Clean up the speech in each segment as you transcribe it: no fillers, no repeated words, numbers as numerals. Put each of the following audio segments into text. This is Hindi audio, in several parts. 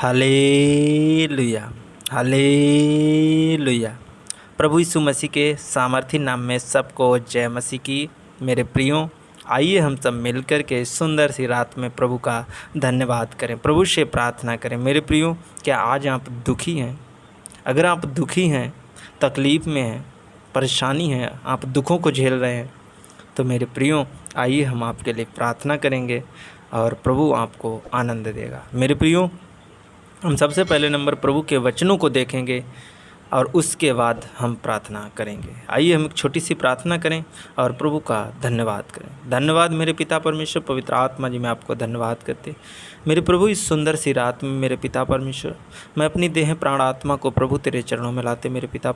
Hallelujah, hallelujah. प्रभु यीशु मसीह के सामर्थी नाम में सबको जय मसीह की। मेरे प्रियो, आइए हम सब मिलकर के इस सुंदर सी रात में प्रभु का धन्यवाद करें, प्रभु से प्रार्थना करें। मेरे प्रियो, क्या आज आप दुखी हैं? अगर आप दुखी हैं, तकलीफ़ में हैं, परेशानी है, आप दुखों को झेल रहे हैं, तो मेरे प्रियो आइए हम आपके लिए प्रार्थना करेंगे और प्रभु आपको आनंद देगा। मेरे प्रियो, हम सबसे पहले नंबर प्रभु के वचनों को देखेंगे और उसके बाद हम प्रार्थना करेंगे। आइए हम एक छोटी सी प्रार्थना करें और प्रभु का धन्यवाद करें। धन्यवाद मेरे पिता परमेश्वर, पवित्र आत्मा जी, मैं आपको धन्यवाद करते। मेरे प्रभु, इस सुंदर सी रात में मेरे पिता परमेश्वर, मैं अपनी देह प्राण आत्मा को प्रभु तेरे चरणों में लाते। मेरे पिता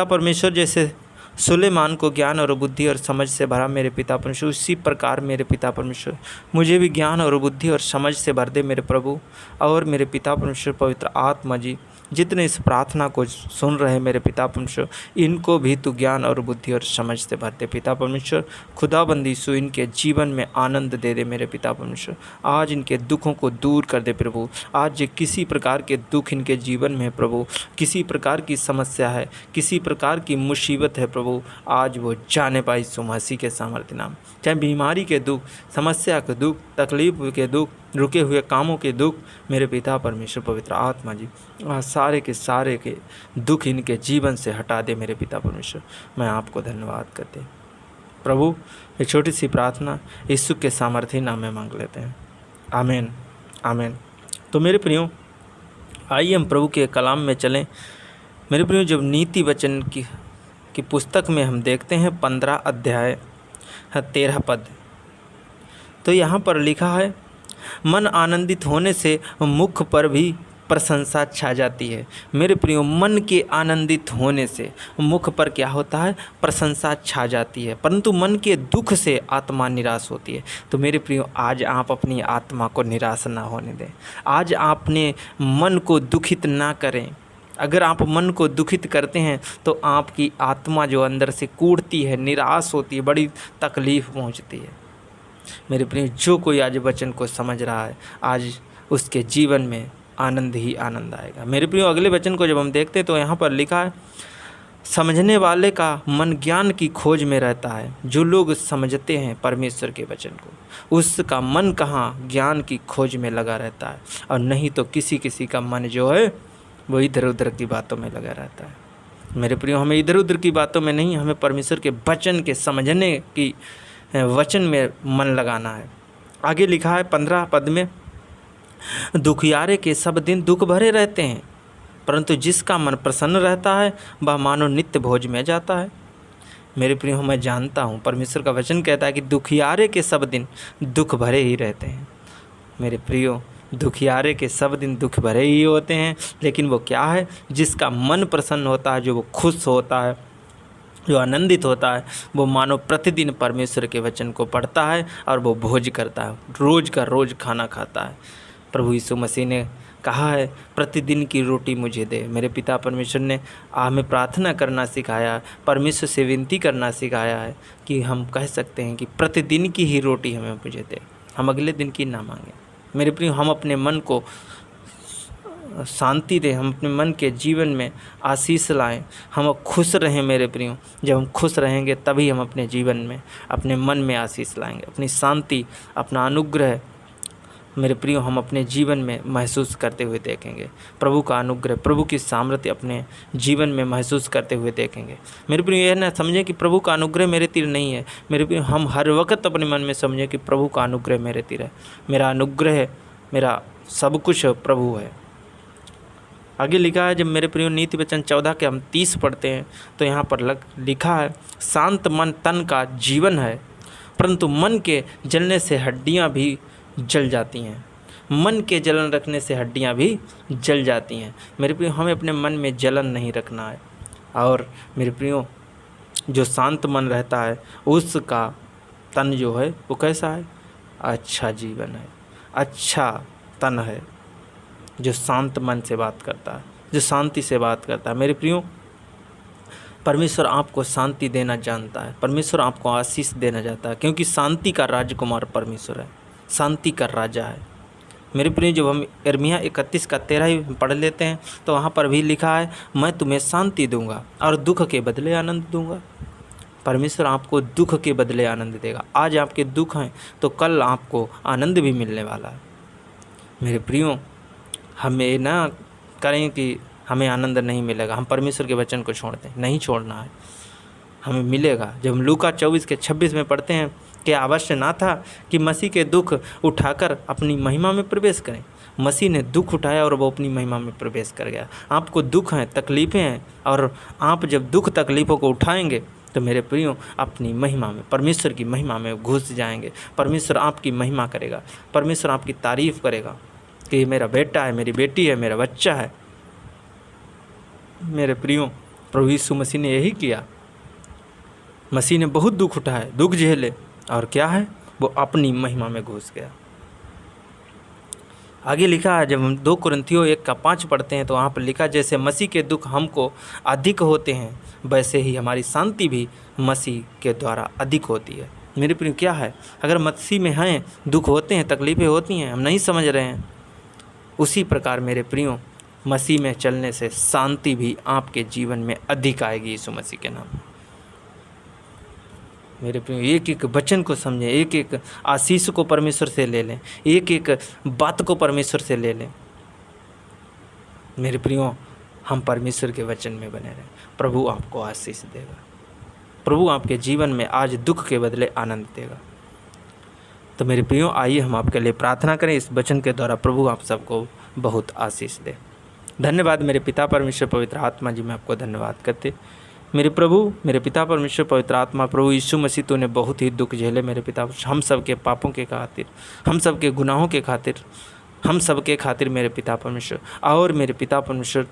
परमेश्वर, जैसे सुलेमान को ज्ञान और बुद्धि और समझ से भरा मेरे पिता परमेश्वर, उसी प्रकार मेरे पिता परमेश्वर मुझे भी ज्ञान और बुद्धि और समझ से भर दे मेरे प्रभु। और मेरे पिता परमेश्वर, पवित्र आत्मा जी, जितने इस प्रार्थना को सुन रहे मेरे पिता परमेश्वर, इनको भी तू ज्ञान और बुद्धि और समझ से भर दे पिता परमेश्वर। खुदाबंदी सु इनके जीवन में आनंद दे दे मेरे पिता परमेश्वर। आज इनके दुखों को दूर कर दे प्रभु। आज किसी प्रकार के दुख इनके जीवन में है प्रभु, किसी प्रकार की समस्या है, किसी प्रकार की मुसीबत है प्रभु, आज वो जाने पाए यीशु मसीह के सामर्थ्य नाम। चाहे बीमारी के दुख, समस्या के दुख, तकलीफ के दुख, रुके हुए कामों के दुख, मेरे पिता परमेश्वर, पवित्र आत्मा जी, सारे के दुख इनके जीवन से हटा दे मेरे पिता परमेश्वर। मैं आपको धन्यवाद करते प्रभु। एक छोटी सी प्रार्थना यीशु के सामर्थ्य नाम में मांग लेते हैं। आमीन, आमीन। तो मेरे प्रियो, आइए हम प्रभु के कलाम में चलें। मेरे प्रियो, जब नीति वचन की पुस्तक में हम देखते हैं 15 अध्याय 13 पद, तो यहाँ पर लिखा है, मन आनंदित होने से मुख पर भी प्रशंसा छा जाती है। मेरे प्रियो, मन के आनंदित होने से मुख पर क्या होता है? प्रशंसा छा जाती है, परंतु मन के दुख से आत्मा निराश होती है। तो मेरे प्रियो, आज आप अपनी आत्मा को निराश ना होने दें। आज आपने मन को दुखित ना करें। अगर आप मन को दुखित करते हैं तो आपकी आत्मा जो अंदर से कूटती है, निराश होती है, बड़ी तकलीफ़ पहुंचती है। मेरे प्रिय, जो कोई आज वचन को समझ रहा है, आज उसके जीवन में आनंद ही आनंद आएगा। मेरे प्रियो, अगले वचन को जब हम देखते हैं तो यहाँ पर लिखा है, समझने वाले का मन ज्ञान की खोज में रहता है। जो लोग समझते हैं परमेश्वर के वचन को, उसका मन कहाँ ज्ञान की खोज में लगा रहता है, और नहीं तो किसी का मन जो है वो इधर उधर की बातों में लगा रहता है। मेरे प्रियो, हमें इधर उधर की बातों में नहीं, हमें परमेश्वर के वचन के समझने की वचन में मन लगाना है। आगे लिखा है 15 पद में, दुखियारे के सब दिन दुख भरे रहते हैं, परंतु जिसका मन प्रसन्न रहता है वह मानो नित्य भोज में जाता है। मेरे प्रियो, मैं जानता हूँ परमेश्वर का वचन कहता है कि दुखियारे के सब दिन दुख भरे ही रहते हैं। मेरे प्रियो, दुखियारे के सब दिन दुख भरे ही होते हैं, लेकिन वो क्या है? जिसका मन प्रसन्न होता है, जो वो खुश होता है, जो आनंदित होता है, वो मानो प्रतिदिन परमेश्वर के वचन को पढ़ता है और वो भोज करता है, रोज़ का रोज़ खाना खाता है। प्रभु यीशु मसीह ने कहा है, प्रतिदिन की रोटी मुझे दे। मेरे पिता परमेश्वर ने हमें प्रार्थना करना सिखाया, परमेश्वर से विनती करना सिखाया है कि हम कह सकते हैं कि प्रतिदिन की ही रोटी हमें मुझे दे, हम अगले दिन की ना मांगें। मेरे प्रिय, हम अपने मन को शांति दें, हम अपने मन के जीवन में आशीष लाएं, हम खुश रहें। मेरे प्रियो, जब हम खुश रहेंगे तभी हम अपने जीवन में, अपने मन में आशीष लाएंगे। अपनी शांति, अपना अनुग्रह मेरे प्रियो हम अपने जीवन में महसूस करते हुए देखेंगे। प्रभु का अनुग्रह, प्रभु की सामर्थ्य अपने जीवन में महसूस करते हुए देखेंगे। मेरे प्रियो, यह ना समझें कि प्रभु का अनुग्रह मेरे तीर नहीं है। मेरे प्रियो, हम हर वक्त अपने मन में समझें कि प्रभु का अनुग्रह मेरे तीर है, मेरा अनुग्रह, मेरा सब कुछ प्रभु है। आगे लिखा है, जब मेरे प्रियो नीति वचन 14 के हम 30 पढ़ते हैं तो यहाँ पर लिखा है, शांत मन तन का जीवन है, परंतु मन के जलने से हड्डियाँ भी जल जाती हैं। मन के जलन रखने से हड्डियाँ भी जल जाती हैं। मेरे प्रियो, हमें अपने मन में जलन नहीं रखना है। और मेरे प्रियो, जो शांत मन रहता है उसका तन जो है वो कैसा है? अच्छा जीवन है, अच्छा तन है, जो शांत मन से बात करता है, जो शांति से बात करता है। मेरे प्रियो, परमेश्वर आपको शांति देना जानता है, परमेश्वर आपको आशीष देना चाहता है, क्योंकि शांति का राजकुमार परमेश्वर है, शांति का राजा है। मेरे प्रिय, जब हम यिर्मयाह 31:13 ही पढ़ लेते हैं तो वहाँ पर भी लिखा है, मैं तुम्हें शांति दूंगा और दुख के बदले आनंद दूंगा। परमेश्वर आपको दुख के बदले आनंद देगा। आज आपके दुख हैं तो कल आपको आनंद भी मिलने वाला है। मेरे प्रियो, हमें ना करें कि हमें आनंद नहीं मिलेगा, हम परमेश्वर के वचन को छोड़ दें, नहीं छोड़ना है, हमें मिलेगा। जब हम लूका 24:26 में पढ़ते हैं कि अवश्य ना था कि मसीह के दुख उठाकर अपनी महिमा में प्रवेश करें। मसीह ने दुख उठाया और वो अपनी महिमा में प्रवेश कर गया। आपको दुख हैं, तकलीफ़ें हैं, और आप जब दुख तकलीफ़ों को उठाएंगे तो मेरे प्रियो अपनी महिमा में, परमेश्वर की महिमा में घुस जाएंगे। परमेश्वर आपकी महिमा करेगा, परमेश्वर आपकी तारीफ़ करेगा कि ये मेरा बेटा है, मेरी बेटी है, मेरा बच्चा है। मेरे प्रियो, प्रभु यीशु मसीह ने यही किया। मसीह ने बहुत दुख उठाए, दुख झेले, और क्या है, वो अपनी महिमा में घुस गया। आगे लिखा है, जब हम 2 कुरिन्थियों 1:5 पढ़ते हैं तो वहाँ पर लिखा, जैसे मसीह के दुख हमको अधिक होते हैं वैसे ही हमारी शांति भी मसीह के द्वारा अधिक होती है। मेरे प्रिय, क्या है, अगर मसीह में हैं, दुख होते हैं, तकलीफ़ें होती हैं, हम नहीं समझ रहे हैं, उसी प्रकार मेरे प्रियो मसीह में चलने से शांति भी आपके जीवन में अधिक आएगी यीशु मसीह के नाम में। मेरे प्रियो, एक एक वचन को समझें, एक एक आशीष को परमेश्वर से ले लें, एक एक बात को परमेश्वर से ले लें। मेरे प्रियो, हम परमेश्वर के वचन में बने रहें, प्रभु आपको आशीष देगा, प्रभु आपके जीवन में आज दुख के बदले आनंद देगा। तो मेरे प्रियो, आइए हम आपके लिए प्रार्थना करें। इस वचन के द्वारा प्रभु आप सबको बहुत आशीष दे। धन्यवाद मेरे पिता परमेश्वर पवित्र आत्मा जी, मैं आपको धन्यवाद करते। मेरे प्रभु, मेरे पिता परमेश्वर पवित्र आत्मा, प्रभु यीशु मसीह, तूने बहुत ही दुख झेले मेरे पिता, हम सब के पापों के खातिर, हम सब के गुनाहों के खातिर, हम सब के खातिर मेरे पिता परमेश्वर। और मेरे पिता परमेश्वर,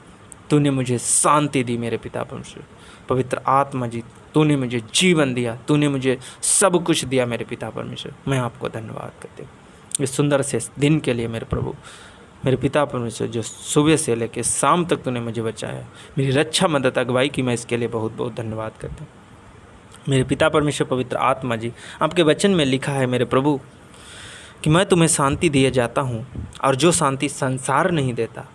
तूने मुझे शांति दी मेरे पिता परमेश्वर। पवित्र आत्मा जी, तूने मुझे जीवन दिया, तूने मुझे सब कुछ दिया मेरे पिता परमेश्वर। मैं आपको धन्यवाद करते हूँ इस सुंदर से दिन के लिए मेरे प्रभु। मेरे पिता परमेश्वर, जो सुबह से लेकर शाम तक तूने मुझे बचाया, मेरी रक्षा, मदद, अगुवाई की, मैं इसके लिए बहुत बहुत धन्यवाद करता हूँ। मेरे पिता परमेश्वर पवित्र आत्मा जी, आपके वचन में लिखा है मेरे प्रभु कि मैं तुम्हें शांति दिए जाता हूँ, और जो शांति संसार नहीं देता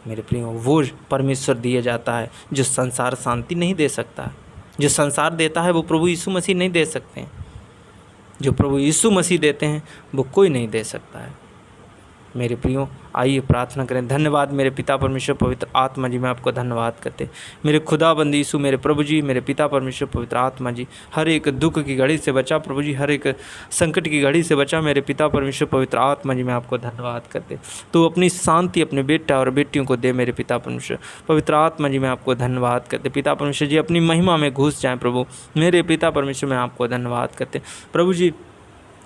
मेरे प्रियो, वो परमेश्वर दिए जाता है, जो संसार शांति नहीं दे सकता है। जो संसार देता है वो प्रभु यीशु मसीह नहीं दे सकते हैं, जो प्रभु यीशु मसीह देते हैं वो कोई नहीं दे सकता है। मेरे प्रियो, आइए प्रार्थना करें। धन्यवाद मेरे पिता परमेश्वर पवित्र आत्मा जी, मैं आपको धन्यवाद करते। मेरे खुदाबंद यीशु, मेरे प्रभु जी, मेरे पिता परमेश्वर पवित्र आत्मा जी, हर एक दुख की घड़ी से बचा प्रभु जी, हर एक संकट की घड़ी से बचा मेरे पिता परमेश्वर पवित्र आत्मा जी, मैं आपको धन्यवाद करते। तो अपनी शांति अपने बेटा और बेटियों को दे मेरे पिता परमेश्वर पवित्र आत्मा जी, मैं आपको धन्यवाद करते। पिता परमेश्वर जी अपनी महिमा में घुस जाएँ प्रभु मेरे पिता परमेश्वर, मैं आपको धन्यवाद करते। प्रभु जी,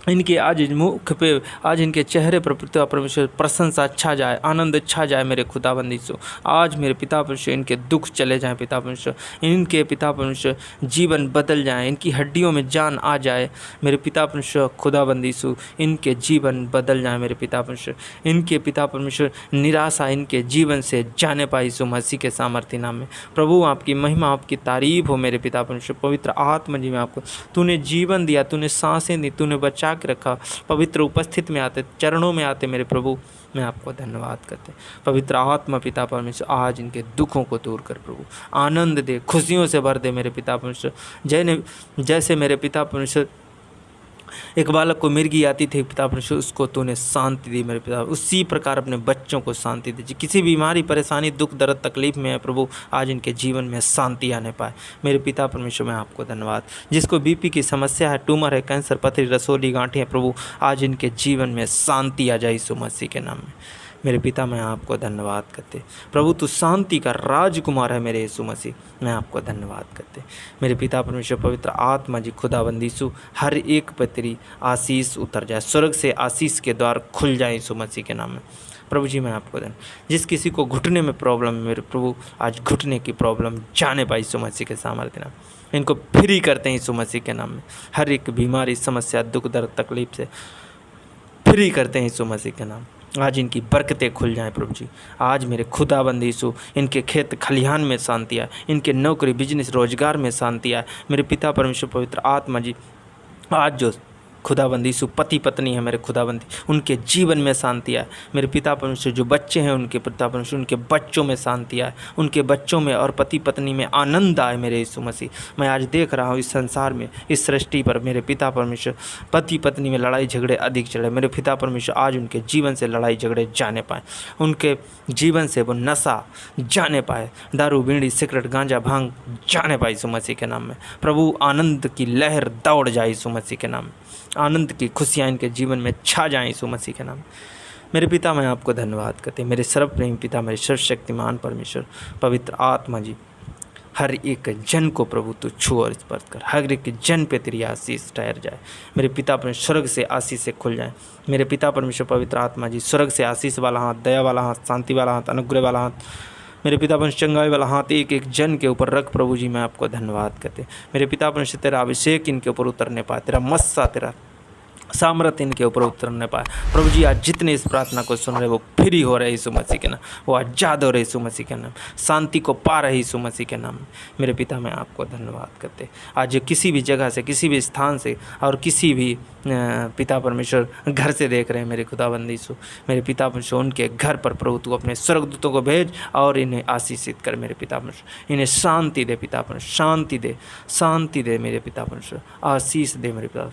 इनके आज मुख पे, आज इनके चेहरे पर पिता परमेश्वर प्रशंसा छा जाए, आनंद छा जाए मेरे खुदाबंद यीशु। आज मेरे पिता परमेश्वर इनके दुख चले जाएं पिता परमेश्वर, इनके पिता परमेश्वर जीवन बदल जाए, इनकी हड्डियों में जान आ जाए मेरे पिता परमेश्वर खुदाबंद यीशु, इनके जीवन बदल जाए मेरे पिता परमेश्वर। इनके पिता परमेश्वर निराशा इनके जीवन से जाने पाए यीशु मसीह के सामर्थ्य नाम में। प्रभु आपकी महिमा, आपकी तारीफ हो मेरे पिता परमेश्वर पवित्र आत्मा जी, में आपको तूने जीवन दिया, तूने सांसें दी, तूने बचा के रखा। पवित्र उपस्थित में आते, चरणों में आते मेरे प्रभु, मैं आपको धन्यवाद करते। पवित्र आत्मा पिता परमेश्वर, आज इनके दुखों को दूर कर प्रभु, आनंद दे, खुशियों से भर दे मेरे पिता परमेश्वर। जैसे मेरे पिता परमेश्वर एक बालक को मिर्गी आती थी पिता परमेश्वर, उसको तूने शांति दी मेरे पिता, उसी प्रकार अपने बच्चों को शांति दीजिए। किसी बीमारी, परेशानी, दुख, दर्द, तकलीफ में है प्रभु, आज इनके जीवन में शांति आने पाए मेरे पिता परमेश्वर, मैं आपको धन्यवाद। जिसको बीपी की समस्या है, ट्यूमर है, कैंसर, पथरी, रसोली, गांठें है प्रभु, आज इनके जीवन में शांति आ जाए यीशु मसीह के नाम में मेरे पिता, मैं आपको धन्यवाद करते। प्रभु तू शांति का राजकुमार है मेरे यीशु मसीह, मैं आपको धन्यवाद करते। मेरे पिता परमेश्वर पवित्र आत्मा जी खुदाबंद यीशु, हर एक पर तेरी आशीष उतर जाए, स्वर्ग से आशीष के द्वार खुल जाए यीशु मसीह के नाम में प्रभु जी, मैं आपको जिस किसी को घुटने में प्रॉब्लम है मेरे प्रभु, आज घुटने की प्रॉब्लम जाने पाए यीशु मसीह के सामर्थ्य नाम, इनको फ्री करते हैं यीशु मसीह के नाम में। हर एक बीमारी, समस्या, दुख, दर्द, तकलीफ से फ्री करते हैं यीशु मसीह के नाम। आज इनकी बरकतें खुल जाएं प्रभु जी। आज मेरे खुदाबंद यीशु, इनके खेत खलिहान में शांति आए, इनके नौकरी, बिजनेस, रोजगार में शांति आए मेरे पिता परमेश्वर पवित्र आत्मा जी। आज जो खुदाबंद यीशु पति पत्नी है मेरे खुदाबंदी, उनके जीवन में शांति आए। मेरे पिता परमेश्वर जो बच्चे हैं उनके पिता परमेश्वर उनके बच्चों में शांति आए, उनके बच्चों में और पति पत्नी में आनंद आए मेरे यीशु मसीह। मैं आज देख रहा हूँ इस संसार में, इस सृष्टि पर मेरे पिता परमेश्वर पति पत्नी में लड़ाई झगड़े अधिक चले। मेरे पिता परमेश्वर आज उनके जीवन से लड़ाई झगड़े जाने पाए, उनके जीवन से वो नशा जाने पाए, दारू बीड़ी सिगरेट गांजा भांग जाने पाए यीशु मसीह के नाम में। प्रभु आनंद की लहर दौड़ जाए यीशु मसीह के नाम में, आनंद की खुशियाँ इनके जीवन में छा जाएं यीशु मसीह के नाम में। मेरे पिता मैं आपको धन्यवाद करते हैं, मेरे सर्वप्रेमी पिता, मेरे सर्वशक्तिमान परमेश्वर, पवित्र आत्मा जी, हर एक जन को प्रभु तू छू और स्पर्श कर, हर एक जन पे तेरी आशीष ठहर जाए। मेरे पिता परमेश्वर स्वर्ग से आशीष से खुल जाए। मेरे पिता परमेश्वर पवित्र आत्मा जी, स्वर्ग से आशीष वाला हाथ, दया वाला हाथ, शांति वाला हाथ, अनुग्रह वाला हाथ, मेरे पिता परमेश्वर चंगाई वाला हाथ एक एक जन के ऊपर रख प्रभु जी। मैं आपको धन्यवाद करते। मेरे पिता परमेश्वर तेरा अभिषेक इनके ऊपर उतरने पाए, तेरा मस्सा तेरा सामर्थ इनके ऊपर उतरने पाए प्रभु जी। आज जितने इस प्रार्थना को सुन रहे वो फ्री हो रहे यीशु मसीह के नाम, वो आज़ाद हो रहे यीशु मसीह के नाम, शांति को पा रहे यीशु मसीह के नाम। मेरे पिता मैं आपको धन्यवाद करते। आज किसी भी जगह से, किसी भी स्थान से और किसी भी पिता परमेश्वर घर से देख रहे हैं मेरे खुदाबंद यीशु, मेरे पिता परमेश्वर उनके घर पर प्रभु तू अपने स्वर्गदूतों को भेज और इन्हें आशीषित कर मेरे पिता परमेश्वर, इन्हें शांति दे पिता परमेश्वर, शांति दे, शांति दे मेरे पिता परमेश्वर, आशीष दे मेरे पिता।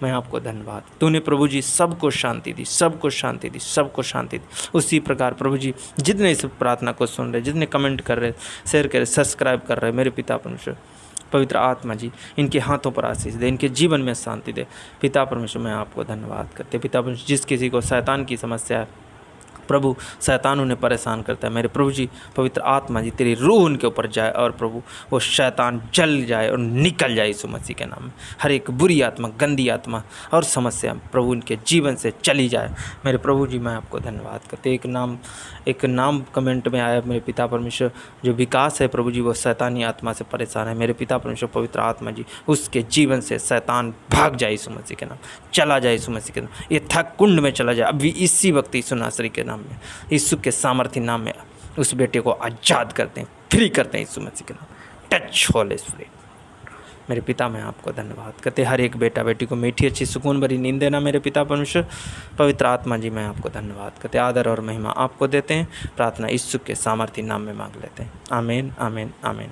मैं आपको धन्यवाद, तूने प्रभु जी सबको शांति दी, सबको शांति दी, सबको शांति दी। उसी प्रकार प्रभु जी जितने इस प्रार्थना को सुन रहे, जितने कमेंट कर रहे, शेयर कर रहे, सब्सक्राइब कर रहे, मेरे पिता परमेश्वर पवित्र आत्मा जी इनके हाथों पर आशीष दे, इनके जीवन में शांति दे पिता परमेश्वर। मैं आपको धन्यवाद करते पिता परमेश्वर। जिस किसी को शैतान की समस्या है प्रभु, शैतान उन्हें परेशान करता है, मेरे प्रभु जी पवित्र आत्मा जी तेरी रूह उनके ऊपर जाए और प्रभु वो शैतान जल जाए और निकल जाए यीशु मसीह के नाम में। हर एक बुरी आत्मा, गंदी आत्मा और समस्या प्रभु उनके जीवन से चली जाए मेरे प्रभु जी। मैं आपको धन्यवाद करते। एक नाम कमेंट में आया मेरे पिता परमेश्वर, जो विकास है प्रभु जी वो शैतानी आत्मा से परेशान है, मेरे पिता परमेश्वर पवित्र आत्मा जी उसके जीवन से शैतान भाग जाए यीशु मसीह के नाम, चला जाए यीशु मसीह के नाम, ये थक कुंड में चला जाए अभी इसी वक्त यीशु नासरी के नाम में, यीशु के सामर्थ्य नाम में उस बेटे को आज़ाद करते हैं, फ्री करते हैं यीशु मसीह के नाम। Touch Holi spirit. मेरे पिता मैं आपको धन्यवाद करते। हर एक बेटा बेटी को मीठी अच्छी सुकून भरी नींद देना मेरे पिता परमेश्वर पवित्र आत्मा जी। मैं आपको धन्यवाद करते, आदर और महिमा आपको देते हैं। प्रार्थना यीशु के सामर्थ्य नाम में मांग लेते हैं। आमीन, आमीन, आमीन।